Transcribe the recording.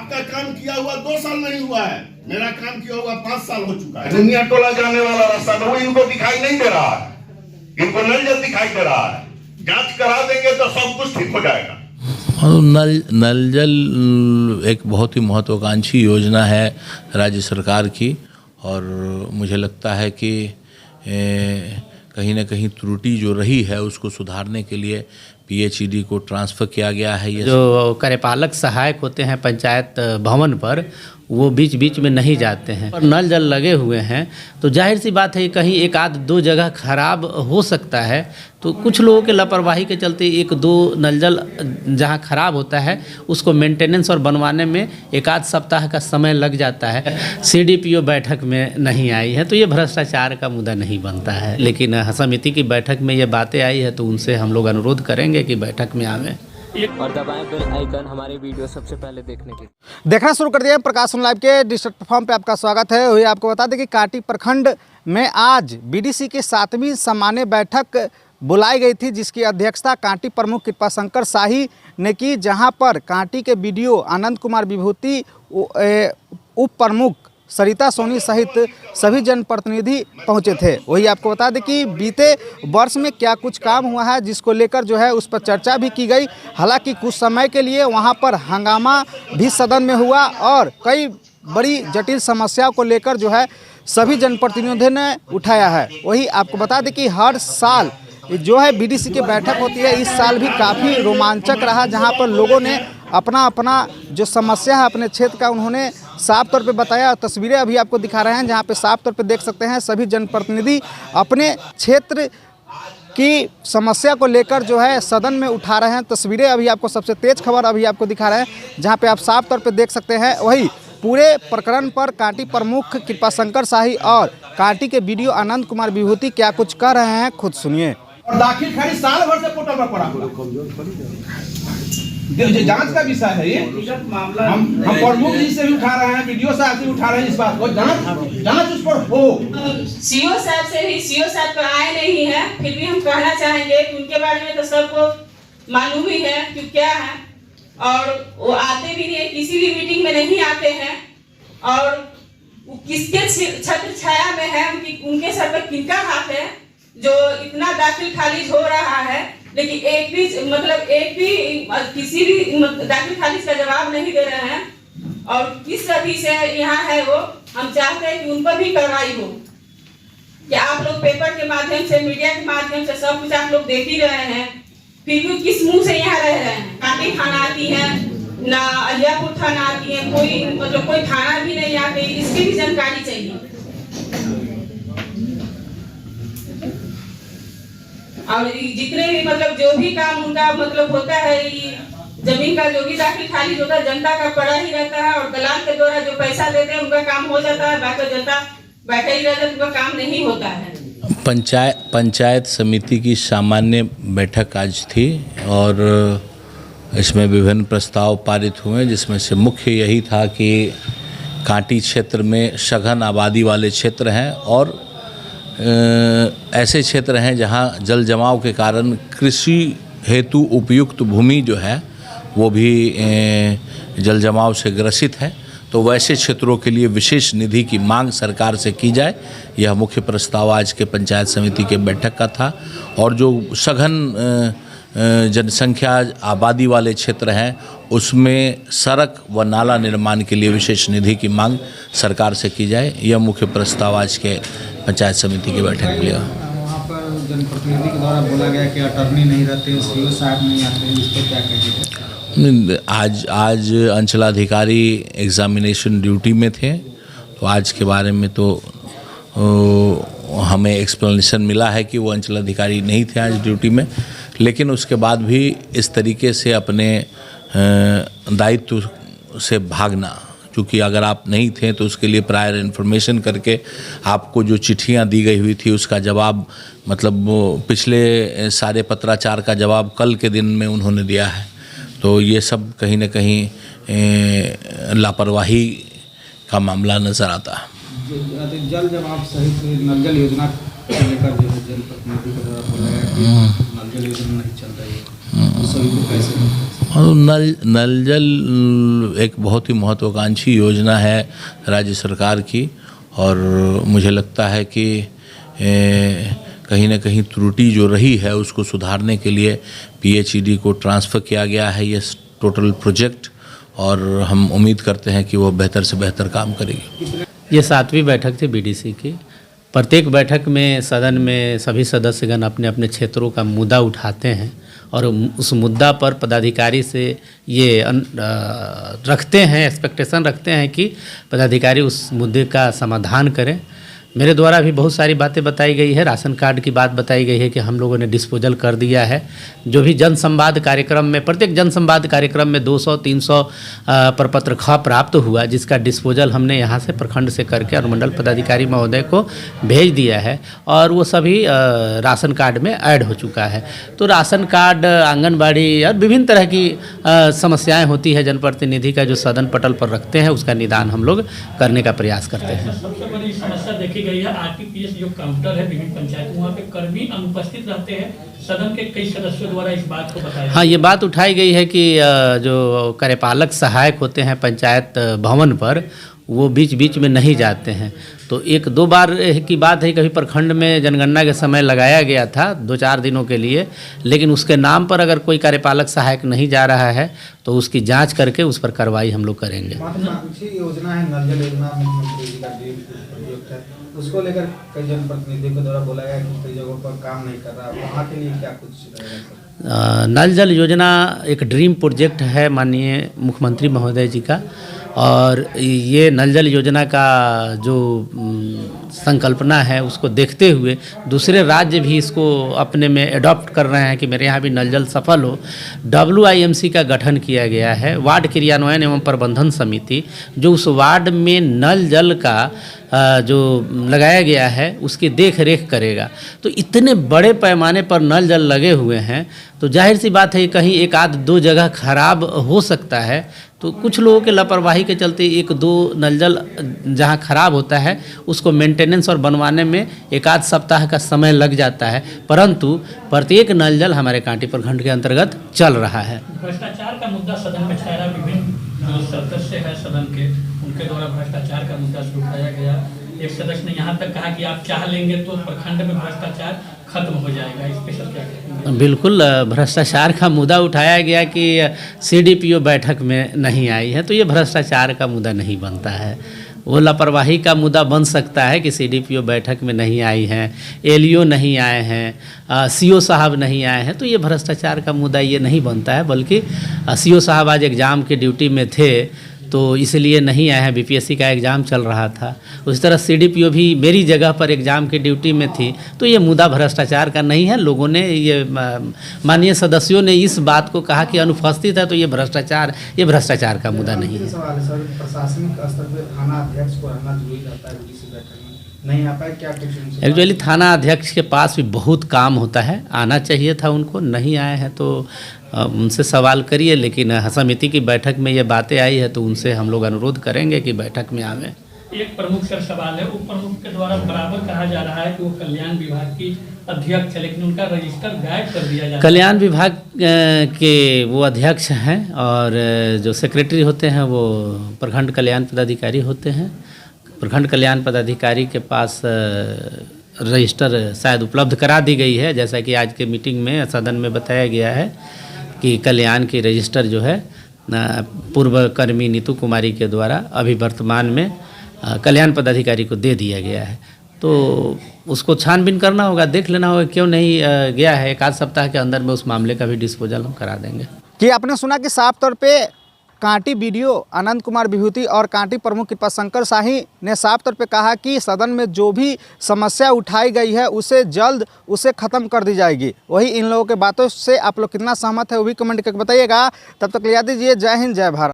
आपका काम किया हुआ 2 साल नहीं हुआ है, मेरा काम किया हुआ 5 साल हो चुका है। दुनिया टोला जाने वाला रास्ता तो वो इनको दिखाई नहीं दे रहा है, इनको नल जल दिखाई दे रहा है। जांच करा देंगे तो सब कुछ ठीक हो जाएगा। नल जल एक बहुत ही महत्वाकांक्षी योजना है राज्य सरकार की, और मुझे लगता है कि कहीं ना कहीं त्रुटि जो रही है उसको सुधारने के लिए PHED को ट्रांसफ़र किया गया है। ये जो कार्यपालक सहायक होते हैं पंचायत भवन पर, वो बीच बीच में नहीं जाते हैं और नल जल लगे हुए हैं, तो जाहिर सी बात है कहीं 1-2 जगह खराब हो सकता है। तो कुछ लोगों के लापरवाही के चलते 1-2 नल जल जहाँ खराब होता है उसको मेंटेनेंस और बनवाने में 1-8 सप्ताह का समय लग जाता है। CDPO बैठक में नहीं आई है तो ये भ्रष्टाचार का मुद्दा नहीं बनता है, लेकिन समिति की बैठक में ये बातें आई है तो उनसे हम लोग अनुरोध करेंगे कि बैठक में आवें और दबाएं बेल आइकन हमारे वीडियो सबसे पहले देखने के लिए। देखना शुरू कर दिया प्रकाश लाइव के डिजिटल प्लेटफॉर्म पे आपका स्वागत है। वही आपको बता दें कि कांटी प्रखंड में आज BDC की 7वीं सामान्य बैठक बुलाई गई थी, जिसकी अध्यक्षता कांटी प्रमुख कृपाशंकर शाही ने की, जहां पर कांटी के BDO आनंद कुमार विभूति, उप प्रमुख सरिता सोनी सहित सभी जनप्रतिनिधि पहुंचे थे। वही आपको बता दें कि बीते वर्ष में क्या कुछ काम हुआ है जिसको लेकर जो है उस पर चर्चा भी की गई। हालांकि कुछ समय के लिए वहां पर हंगामा भी सदन में हुआ और कई बड़ी जटिल समस्याओं को लेकर जो है सभी जनप्रतिनिधियों ने उठाया है। वही आपको बता दें कि हर साल जो है BDC की बैठक होती है, इस साल भी काफ़ी रोमांचक रहा, जहां पर लोगों ने अपना अपना जो समस्या है अपने क्षेत्र का उन्होंने साफ तौर पे बताया। तस्वीरें अभी आपको दिखा रहे हैं जहां पे साफ तौर पे देख सकते हैं सभी जनप्रतिनिधि अपने क्षेत्र की समस्या को लेकर जो है सदन में उठा रहे हैं। तस्वीरें अभी आपको सबसे तेज़ खबर अभी आपको दिखा रहे हैं जहाँ पे आप साफ तौर पे देख सकते हैं। वही पूरे प्रकरण पर कांटी प्रमुख कृपाशंकर शाही और कांटी के BDO आनंद कुमार विभूति क्या कुछ कह रहे हैं, खुद सुनिए। और दाखिल खारिज साल भर से पोर्टल पर पड़ा जांच का विषय है ये। हम प्रमुख जी से भी उठा रहे हैं, BDO साहब से भी उठा रहे हैं इस बात को, जांच उस पर हो। CO साहब से भी, CO साहब तो आए नहीं है, फिर भी हम कहना चाहेंगे कि उनके बारे में तो सबको मालूम ही है कि क्या है, और वो आते भी नहीं, किसी भी मीटिंग में नहीं आते हैं, और किसके छत्र छाया में है, उनके सर पर किनका हाथ है जो इतना दाखिल खारिज हो रहा है, लेकिन एक भी किसी भी दाखिल खारिज का जवाब नहीं दे रहे हैं। और किस सभी से यहाँ है वो, हम चाहते हैं कि उन पर भी कार्रवाई हो। क्या आप लोग पेपर के माध्यम से, मीडिया के माध्यम से सब कुछ आप लोग देख ही रहे हैं, फिर भी किस मुंह से यहाँ रह रहे हैं। कांटी थाना आती है ना, अलियापुर थाना आती है, कोई थाना भी नहीं आती, इसकी भी जानकारी चाहिए। और जितने भी जो भी काम उनका होता है, जमीन का जो भी दाखिल खारिज होता है जनता का पड़ा ही रहता है, और दलाल के द्वारा जो पैसा देते हैं उनका काम हो जाता है, बाकी जनता बैठे ही रहता है, उनका काम नहीं होता है। पंचायत समिति की सामान्य बैठक आज थी और इसमें विभिन्न प्रस्ताव पारित हुए, जिसमें से मुख्य यही था कि कांटी क्षेत्र में सघन आबादी वाले क्षेत्र हैं और ऐसे क्षेत्र हैं जहां जल जमाव के कारण कृषि हेतु उपयुक्त भूमि जो है वो भी जल जमाव से ग्रसित है। तो वैसे क्षेत्रों के लिए विशेष निधि की मांग सरकार से की जाए, यह मुख्य प्रस्ताव आज के पंचायत समिति के बैठक का था। और जो सघन जनसंख्या आबादी वाले क्षेत्र हैं उसमें सड़क व नाला निर्माण के लिए विशेष निधि की मांग सरकार से की जाए, यह मुख्य प्रस्ताव आज के पंचायत समिति की बैठक में लिया। वहाँ पर जनप्रतिनिधि के द्वारा बोला गया कि अटॉर्नी नहीं रहते, CO साहब नहीं आते, इस पर क्या कहेंगे? आज अंचलाधिकारी एग्जामिनेशन ड्यूटी में थे, तो आज के बारे में तो हमें एक्सप्लेनेशन मिला है कि वो अंचलाधिकारी नहीं थे आज ड्यूटी में, लेकिन उसके बाद भी इस तरीके से अपने दायित्व से भागना, क्योंकि अगर आप नहीं थे तो उसके लिए प्रायर इन्फॉर्मेशन करके आपको जो चिट्ठियां दी गई हुई थी उसका जवाब वो पिछले सारे पत्राचार का जवाब कल के दिन में उन्होंने दिया है। तो ये सब कहीं न कहीं लापरवाही का मामला नज़र आता है। जल जमाव सहित नल जल योजना को लेकर जो है जनप्रतिनिधि के द्वारा बोला गया कि नल जल योजना नहीं चल रही है, तो सभी को कैसे हाँ, नल जल एक बहुत ही महत्वाकांक्षी योजना है राज्य सरकार की, और मुझे लगता है कि कहीं ना कहीं त्रुटि जो रही है उसको सुधारने के लिए PHED को ट्रांसफ़र किया गया है ये टोटल प्रोजेक्ट, और हम उम्मीद करते हैं कि वो बेहतर से बेहतर काम करेगी। ये 7वीं बैठक थी BDC की। प्रत्येक बैठक में सदन में सभी सदस्यगण अपने अपने क्षेत्रों का मुद्दा उठाते हैं और उस मुद्दा पर पदाधिकारी से ये रखते हैं, एक्सपेक्टेशन रखते हैं कि पदाधिकारी उस मुद्दे का समाधान करें। मेरे द्वारा भी बहुत सारी बातें बताई गई है। राशन कार्ड की बात बताई गई है कि हम लोगों ने डिस्पोजल कर दिया है। जो भी जन संवाद कार्यक्रम में, प्रत्येक जन संवाद कार्यक्रम में 200-300 प्रपत्र ख प्राप्त हुआ, जिसका डिस्पोजल हमने यहाँ से प्रखंड से करके अनुमंडल पदाधिकारी महोदय को भेज दिया है और वो सभी राशन कार्ड में ऐड हो चुका है। तो राशन कार्ड, आंगनबाड़ी और विभिन्न तरह की समस्याएँ होती है जनप्रतिनिधि का जो सदन पटल पर रखते हैं, उसका निदान हम लोग करने का प्रयास करते हैं। सबसे बड़ी समस्या देखी गई है RTPS जो काउंटर है विभिन्न पंचायत, वहाँ पे कर्मी अनुपस्थित रहते हैं। सदन के कई सदस्यों द्वारा इस बात को बताया। हाँ, ये बात उठाई गई है कि जो कार्यपालक सहायक होते हैं पंचायत भवन पर, वो बीच बीच में नहीं जाते हैं। तो 1-2 बार की बात है, कभी प्रखंड में जनगणना के समय लगाया गया था 2-4 दिनों के लिए, लेकिन उसके नाम पर अगर कोई कार्यपालक सहायक नहीं जा रहा है तो उसकी जांच करके उस पर कार्रवाई हम लोग करेंगे। योजना है नल जल योजना, मुख्यमंत्री जी का प्रोजेक्ट है, उसको लेकर कई जनप्रतिनिधियों के द्वारा बोला गया कि कई जगहों पर काम नहीं कर रहा, वहाँ के लिए क्या कुछ रहेगा? नल जल योजना एक ड्रीम प्रोजेक्ट है माननीय मुख्यमंत्री महोदय जी का, और ये नल जल योजना का जो संकल्पना है उसको देखते हुए दूसरे राज्य भी इसको अपने में एडॉप्ट कर रहे हैं कि मेरे यहाँ भी नल जल सफल हो। WIMC का गठन किया गया है, वार्ड क्रियान्वयन एवं प्रबंधन समिति, जो उस वार्ड में नल जल का जो लगाया गया है उसकी देख रेख करेगा। तो इतने बड़े पैमाने पर नल जल लगे हुए हैं, तो जाहिर सी बात है कहीं 1-2 जगह खराब हो सकता है। तो कुछ लोगों के लापरवाही के चलते 1-2 नल जल जहाँ खराब होता है उसको मेंटेनेंस और बनवाने में 1-8 सप्ताह का समय लग जाता है, परंतु प्रत्येक नल जल हमारे कांटी प्रखंड के अंतर्गत चल रहा है। भ्रष्टाचार का मुद्दा सदन में छाया, विभिन्न जो सदस्य है सदन के, उनके द्वारा भ्रष्टाचार का मुद्दा उठाया गया। एक सदस्य ने यहाँ तक कहा कि आप चाह लेंगे तो प्रखंड में भ्रष्टाचार खत्म हो जाएगा। इस पर सर क्या कहेंगे? बिल्कुल, भ्रष्टाचार का मुद्दा उठाया गया कि CDPO बैठक में नहीं आई है, तो ये भ्रष्टाचार का मुद्दा नहीं बनता है। वो लापरवाही का मुद्दा बन सकता है कि CDPO बैठक में नहीं आई हैं, LEO नहीं आए हैं, CO साहब नहीं आए हैं, तो ये भ्रष्टाचार का मुद्दा ये नहीं बनता है। बल्कि CO साहब आज एग्ज़ाम की ड्यूटी में थे तो इसलिए नहीं आए हैं, BPSC का एग्ज़ाम चल रहा था। उसी तरह CDPO भी मेरी जगह पर एग्ज़ाम की ड्यूटी में थी, तो ये मुद्दा भ्रष्टाचार का नहीं है। लोगों ने, ये माननीय सदस्यों ने इस बात को कहा कि अनुपस्थित है तो ये भ्रष्टाचार का मुद्दा नहीं है। सवाल है सर, प्रशासनिक स्तर पर थाना अध्यक्ष को रहना जरूरी रहता है BDC बैठक में, नहीं आ पाए, क्या कुछ? एक्चुअली थाना अध्यक्ष के पास भी बहुत काम होता है, आना चाहिए था उनको, नहीं आए हैं तो उनसे सवाल करिए। लेकिन समिति की बैठक में ये बातें आई है तो उनसे हम लोग अनुरोध करेंगे कि बैठक में आवें। एक प्रमुख सर सवाल है, उप प्रमुख के द्वारा बराबर कहा जा रहा है कि वो कल्याण विभाग की अध्यक्ष है, लेकिन उनका रजिस्टर गायब कर दिया जाता है। कल्याण विभाग के वो अध्यक्ष हैं और जो सेक्रेटरी होते हैं वो प्रखंड कल्याण पदाधिकारी होते हैं। प्रखंड कल्याण पदाधिकारी के पास रजिस्टर शायद उपलब्ध करा दी गई है, जैसा कि आज के मीटिंग में सदन में बताया गया है कि कल्याण की रजिस्टर जो है पूर्व कर्मी नीतू कुमारी के द्वारा अभी वर्तमान में कल्याण पदाधिकारी को दे दिया गया है। तो उसको छानबीन करना होगा, देख लेना होगा क्यों नहीं गया है। 1-8 सप्ताह के अंदर में उस मामले का भी डिस्पोजल हम करा देंगे। कि आपने सुना कि साफ तौर पे कांटी BDO आनंद कुमार विभूति और कांटी प्रमुख कृपाशंकर शाही ने साफ तौर पे कहा कि सदन में जो भी समस्या उठाई गई है उसे ख़त्म कर दी जाएगी। वही इन लोगों के बातों से आप लोग कितना सहमत है वो भी कमेंट करके बताइएगा। तब तक लिया दीजिए, जय हिंद, जय भारत।